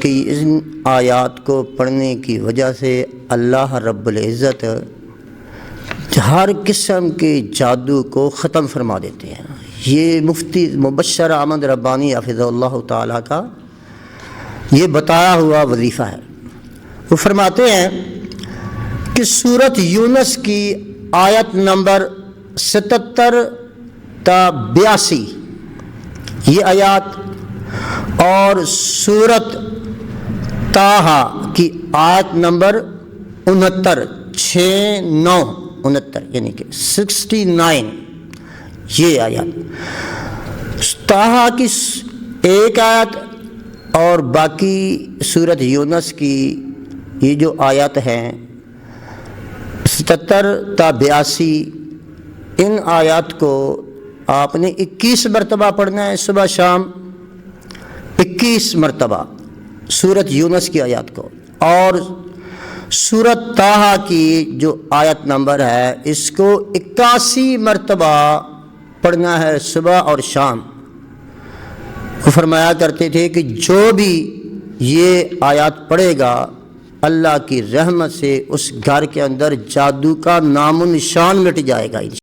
کہ ان آیات کو پڑھنے کی وجہ سے اللہ رب العزت ہر قسم کے جادو کو ختم فرما دیتے ہیں۔ یہ مفتی مبشر احمد ربانی حفظہ اللہ تعالیٰ کا یہ بتایا ہوا وظیفہ ہے۔ وہ فرماتے ہیں کہ سورۃ یونس کی آیت نمبر 77 تا 82 یہ آیات اور سورۃ طٰہٰ کی آیت نمبر 69 یعنی کہ 69 یہ آیات، طٰہٰ کی ایک آیت اور باقی سورۃ یونس کی یہ جو آیات ہیں 77 تا 82 ان آیات کو آپ نے 21 مرتبہ پڑھنا ہے صبح شام، 21 مرتبہ سورۃ یونس کی آیات کو، اور سورۃ طٰہٰ کی جو آیت نمبر ہے اس کو 81 مرتبہ پڑھنا ہے صبح اور شام۔ وہ فرمایا کرتے تھے کہ جو بھی یہ آیات پڑھے گا اللہ کی رحمت سے اس گھر کے اندر جادو کا نام و نشان مٹ جائے گا۔